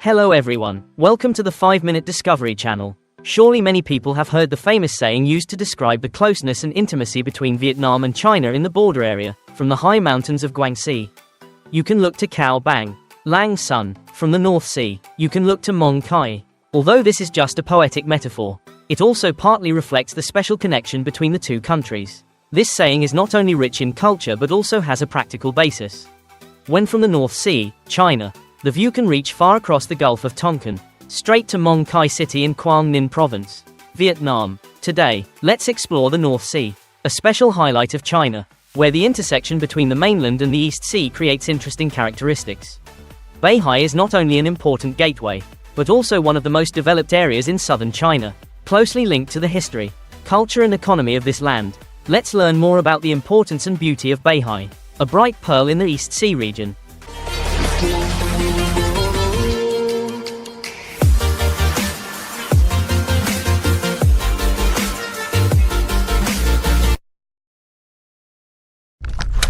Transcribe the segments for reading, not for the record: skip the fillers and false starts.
Hello everyone, welcome to the 5-Minute Discovery channel. Surely many people have heard the famous saying used to describe the closeness and intimacy between Vietnam and China in the border area, from the high mountains of Guangxi. You can look to Cao Bang, Lang Son, from the North Sea. You can look to Mong Kai. Although this is just a poetic metaphor, it also partly reflects the special connection between the two countries. This saying is not only rich in culture but also has a practical basis. When from the North Sea, China, the view can reach far across the Gulf of Tonkin, straight to Mong Kai City in Quang Ninh Province, Vietnam. Today, let's explore the North Sea, a special highlight of China, where the intersection between the mainland and the East Sea creates interesting characteristics. Beihai is not only an important gateway, but also one of the most developed areas in southern China, closely linked to the history, culture and economy of this land. Let's learn more about the importance and beauty of Beihai, a bright pearl in the East Sea region.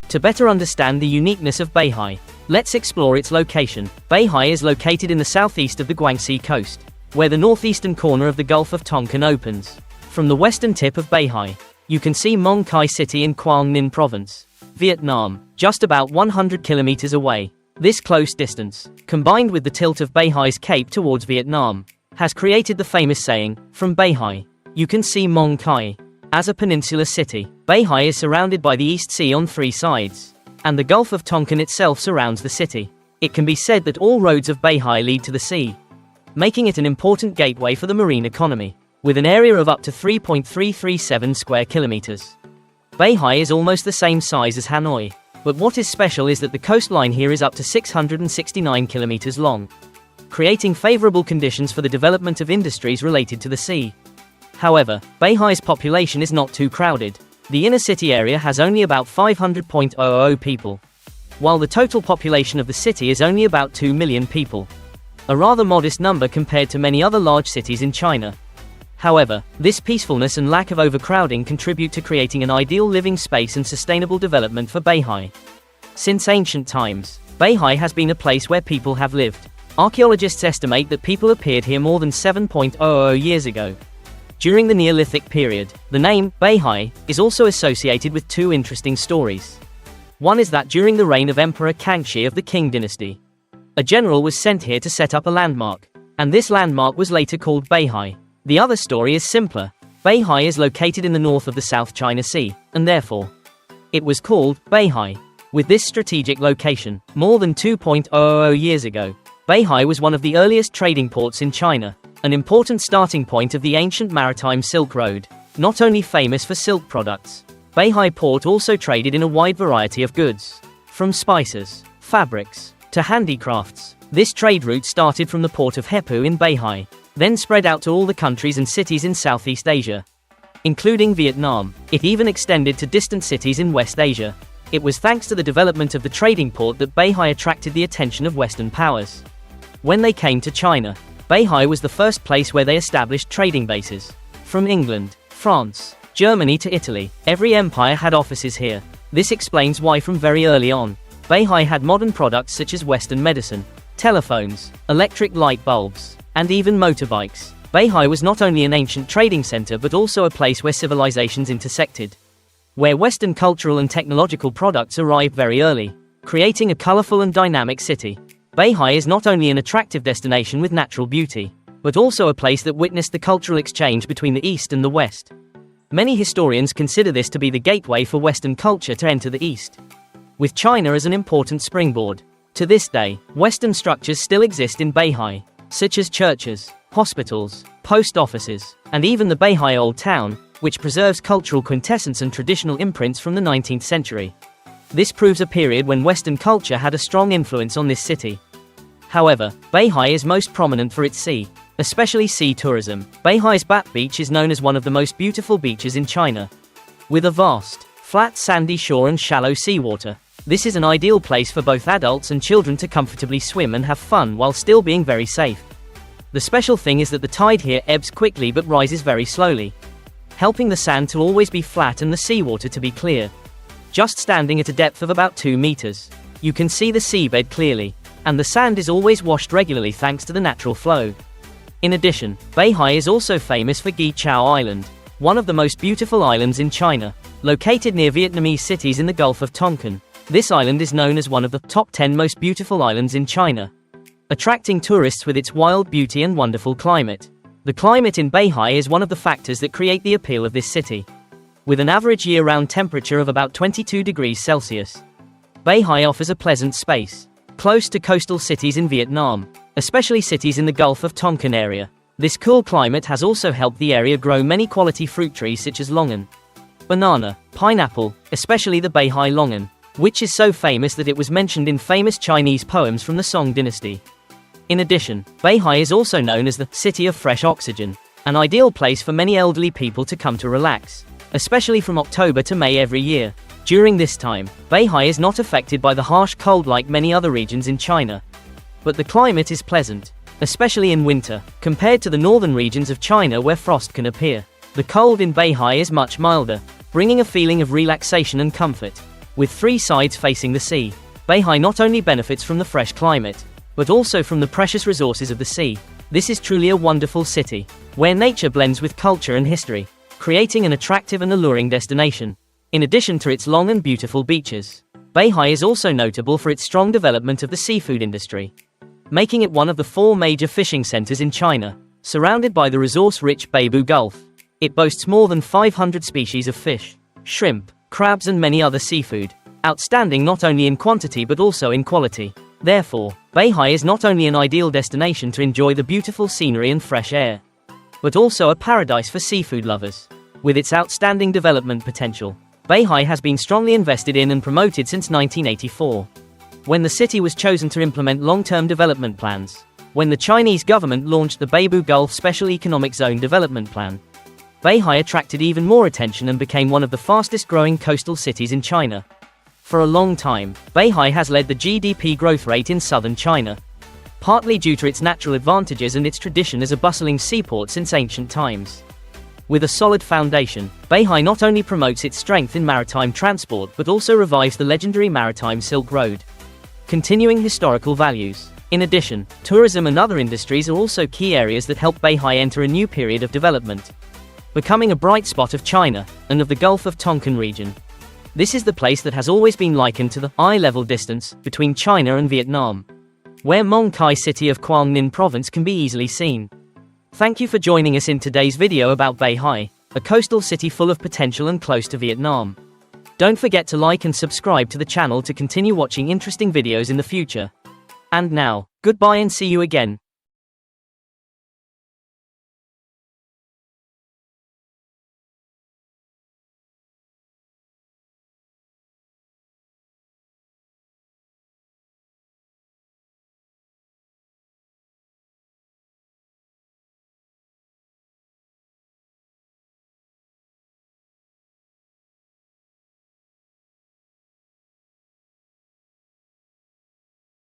To better understand the uniqueness of Beihai, let's explore its location. Beihai is located in the southeast of the Guangxi coast, where the northeastern corner of the Gulf of Tonkin opens. From the western tip of Beihai, you can see Mong Kai City in Quang Ninh Province, Vietnam, just about 100 kilometers away. This close distance, combined with the tilt of Beihai's cape towards Vietnam, has created the famous saying, "From Beihai, you can see Mong Kai." As a peninsula city, Beihai is surrounded by the East Sea on 3 sides, and the Gulf of Tonkin itself surrounds the city. It can be said that all roads of Beihai lead to the sea, making it an important gateway for the marine economy. With an area of up to 3.337 square kilometers, Beihai is almost the same size as Hanoi. But what is special is that the coastline here is up to 669 kilometers long, creating favorable conditions for the development of industries related to the sea. However, Beihai's population is not too crowded. The inner city area has only about 500,000 people, while the total population of the city is only about 2 million people, a rather modest number compared to many other large cities in China. However, this peacefulness and lack of overcrowding contribute to creating an ideal living space and sustainable development for Beihai. Since ancient times, Beihai has been a place where people have lived. Archaeologists estimate that people appeared here more than 7,000 years ago. During the Neolithic period, the name Beihai is also associated with 2 interesting stories. One is that during the reign of Emperor Kangxi of the Qing dynasty, a general was sent here to set up a landmark, and this landmark was later called Beihai. The other story is simpler. Beihai is located in the north of the South China Sea, and therefore, it was called Beihai. With this strategic location, more than 2,000 years ago, Beihai was one of the earliest trading ports in China, an important starting point of the ancient maritime Silk Road. Not only famous for silk products, Beihai port also traded in a wide variety of goods, from spices, fabrics, to handicrafts. This trade route started from the port of Heppu in Beihai, then spread out to all the countries and cities in Southeast Asia, including Vietnam. It even extended to distant cities in West Asia. It was thanks to the development of the trading port that Beihai attracted the attention of Western powers. When they came to China, Beihai was the first place where they established trading bases. From England, France, Germany to Italy, every empire had offices here. This explains why from very early on, Beihai had modern products such as Western medicine, telephones, electric light bulbs, and even motorbikes. Beihai was not only an ancient trading center but also a place where civilizations intersected, where Western cultural and technological products arrived very early, creating a colorful and dynamic city. Beihai is not only an attractive destination with natural beauty, but also a place that witnessed the cultural exchange between the East and the West. Many historians consider this to be the gateway for Western culture to enter the East, with China as an important springboard. To this day, Western structures still exist in Beihai, such as churches, hospitals, post offices, and even the Beihai Old Town, which preserves cultural quintessence and traditional imprints from the 19th century. This proves a period when Western culture had a strong influence on this city. However, Beihai is most prominent for its sea, especially sea tourism. Beihai's Bat Beach is known as one of the most beautiful beaches in China, with a vast, flat sandy shore and shallow seawater. This is an ideal place for both adults and children to comfortably swim and have fun while still being very safe. The special thing is that the tide here ebbs quickly but rises very slowly, helping the sand to always be flat and the seawater to be clear. Just standing at a depth of about 2 meters, you can see the seabed clearly. and the sand is always washed regularly thanks to the natural flow. In addition, Beihai is also famous for Gui Chao Island, one of the most beautiful islands in China, located near Vietnamese cities in the Gulf of Tonkin. This island is known as one of the top 10 most beautiful islands in China, attracting tourists with its wild beauty and wonderful climate. The climate in Beihai is one of the factors that create the appeal of this city. With an average year-round temperature of about 22 degrees Celsius, Beihai offers a pleasant space, close to coastal cities in Vietnam, especially cities in the Gulf of Tonkin area. This cool climate has also helped the area grow many quality fruit trees such as longan, banana, pineapple, especially the Beihai longan, which is so famous that it was mentioned in famous Chinese poems from the Song dynasty. In addition, Beihai is also known as the City of Fresh Oxygen, an ideal place for many elderly people to come to relax, especially from October to May every year. During this time, Beihai is not affected by the harsh cold like many other regions in China, but the climate is pleasant, especially in winter, compared to the northern regions of China where frost can appear. The cold in Beihai is much milder, bringing a feeling of relaxation and comfort. With 3 sides facing the sea, Beihai not only benefits from the fresh climate, but also from the precious resources of the sea. This is truly a wonderful city, where nature blends with culture and history, creating an attractive and alluring destination. In addition to its long and beautiful beaches, Beihai is also notable for its strong development of the seafood industry, making it one of the 4 major fishing centers in China, surrounded by the resource-rich Beibu Gulf. It boasts more than 500 species of fish, shrimp, crabs and many other seafood, outstanding not only in quantity but also in quality. Therefore, Beihai is not only an ideal destination to enjoy the beautiful scenery and fresh air, but also a paradise for seafood lovers. With its outstanding development potential, Beihai has been strongly invested in and promoted since 1984, when the city was chosen to implement long-term development plans. When the Chinese government launched the Beibu Gulf Special Economic Zone Development Plan, Beihai attracted even more attention and became one of the fastest-growing coastal cities in China. For a long time, Beihai has led the GDP growth rate in southern China, partly due to its natural advantages and its tradition as a bustling seaport since ancient times. With a solid foundation, Beihai not only promotes its strength in maritime transport but also revives the legendary maritime Silk Road, continuing historical values. In addition, tourism and other industries are also key areas that help Beihai enter a new period of development, becoming a bright spot of China and of the Gulf of Tonkin region. This is the place that has always been likened to the eye-level distance between China and Vietnam, where Mong Kai city of Quang Ninh province can be easily seen. Thank you for joining us in today's video about Beihai, a coastal city full of potential and close to Vietnam. Don't forget to like and subscribe to the channel to continue watching interesting videos in the future. And now, goodbye and see you again.